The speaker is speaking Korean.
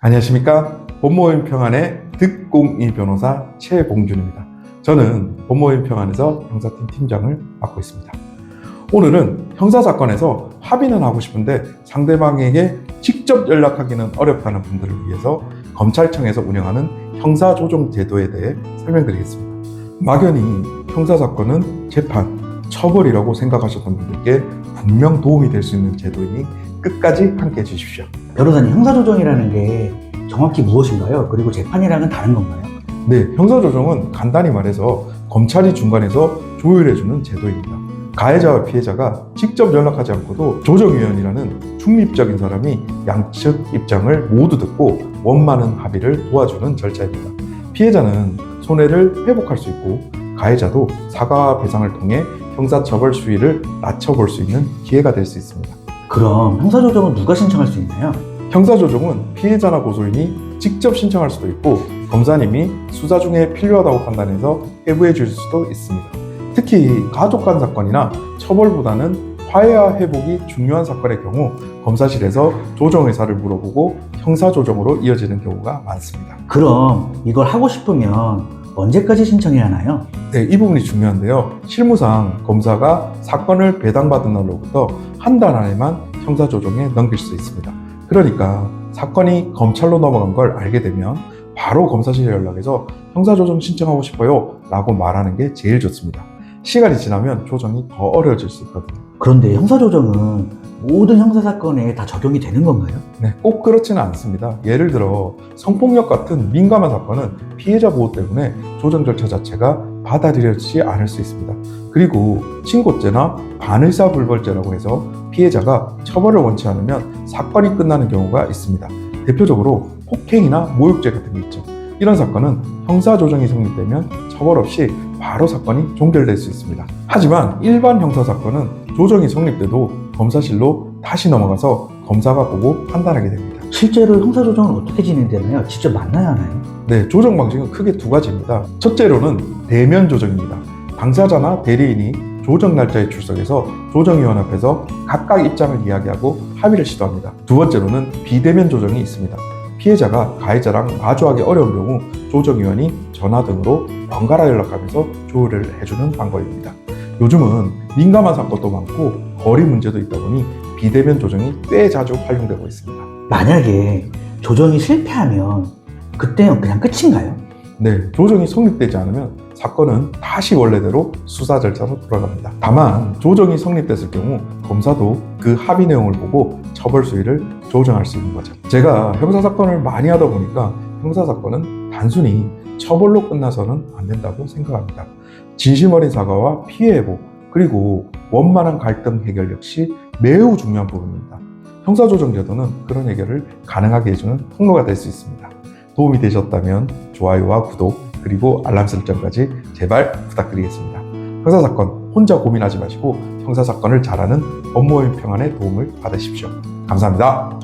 안녕하십니까. 법무법인 평안의 득공이 변호사 최봉준입니다. 저는 법무법인 평안에서 형사팀 팀장을 맡고 있습니다. 오늘은 형사사건에서 합의는 하고 싶은데 상대방에게 직접 연락하기는 어렵다는 분들을 위해서 검찰청에서 운영하는 형사조정제도에 대해 설명드리겠습니다. 막연히 형사사건은 재판, 처벌이라고 생각하셨던 분들께 분명 도움이 될 수 있는 제도이니 끝까지 함께 해주십시오. 변호사님, 형사조정이라는 게 정확히 무엇인가요? 그리고 재판이랑은 다른 건가요? 네, 형사조정은 간단히 말해서 검찰이 중간에서 조율해주는 제도입니다. 가해자와 피해자가 직접 연락하지 않고도 조정위원이라는 중립적인 사람이 양측 입장을 모두 듣고 원만한 합의를 도와주는 절차입니다. 피해자는 손해를 회복할 수 있고 가해자도 사과와 배상을 통해 형사처벌 수위를 낮춰볼 수 있는 기회가 될 수 있습니다. 그럼 형사조정은 누가 신청할 수 있나요? 형사조정은 피해자나 고소인이 직접 신청할 수도 있고 검사님이 수사 중에 필요하다고 판단해서 회부해 줄 수도 있습니다. 특히 가족 간 사건이나 처벌보다는 화해와 회복이 중요한 사건의 경우 검사실에서 조정 의사를 물어보고 형사조정으로 이어지는 경우가 많습니다. 그럼 이걸 하고 싶으면 언제까지 신청해야 하나요? 네, 이 부분이 중요한데요. 실무상 검사가 사건을 배당받은 날로부터 한 달 안에만 형사조정에 넘길 수 있습니다. 그러니까 사건이 검찰로 넘어간 걸 알게 되면 바로 검사실에 연락해서 형사조정 신청하고 싶어요 라고 말하는 게 제일 좋습니다. 시간이 지나면 조정이 더 어려워질 수 있거든요. 그런데 형사조정은 모든 형사사건에 다 적용이 되는 건가요? 네, 꼭 그렇지는 않습니다. 예를 들어 성폭력 같은 민감한 사건은 피해자 보호 때문에 조정 절차 자체가 받아들여지지 않을 수 있습니다. 그리고 친고죄나 반의사불벌죄라고 해서 피해자가 처벌을 원치 않으면 사건이 끝나는 경우가 있습니다. 대표적으로 폭행이나 모욕죄 같은 게 있죠. 이런 사건은 형사조정이 성립되면 처벌 없이 바로 사건이 종결될 수 있습니다. 하지만 일반 형사사건은 조정이 성립돼도 검사실로 다시 넘어가서 검사가 보고 판단하게 됩니다. 실제로 형사조정은 어떻게 진행되나요? 직접 만나야 하나요? 네, 조정 방식은 크게 두 가지입니다. 첫째로는 대면 조정입니다. 당사자나 대리인이 조정 날짜에 출석해서 조정위원 앞에서 각각 입장을 이야기하고 합의를 시도합니다. 두 번째로는 비대면 조정이 있습니다. 피해자가 가해자랑 마주하기 어려운 경우 조정위원이 전화 등으로 번갈아 연락하면서 조율을 해주는 방법입니다. 요즘은 민감한 사건도 많고 거리 문제도 있다 보니 비대면 조정이 꽤 자주 활용되고 있습니다. 만약에 조정이 실패하면 그때는 그냥 끝인가요? 네, 조정이 성립되지 않으면 사건은 다시 원래대로 수사 절차로 돌아갑니다. 다만 조정이 성립됐을 경우 검사도 그 합의 내용을 보고 처벌 수위를 조정할 수 있는 거죠. 제가 형사사건을 많이 하다 보니까 형사사건은 단순히 처벌로 끝나서는 안 된다고 생각합니다. 진심 어린 사과와 피해 회복, 그리고 원만한 갈등 해결 역시 매우 중요한 부분입니다. 형사조정제도는 그런 해결을 가능하게 해주는 통로가 될 수 있습니다. 도움이 되셨다면 좋아요와 구독, 그리고 알람 설정까지 제발 부탁드리겠습니다. 형사사건 혼자 고민하지 마시고 형사사건을 잘하는 법무법인 평안의 도움을 받으십시오. 감사합니다.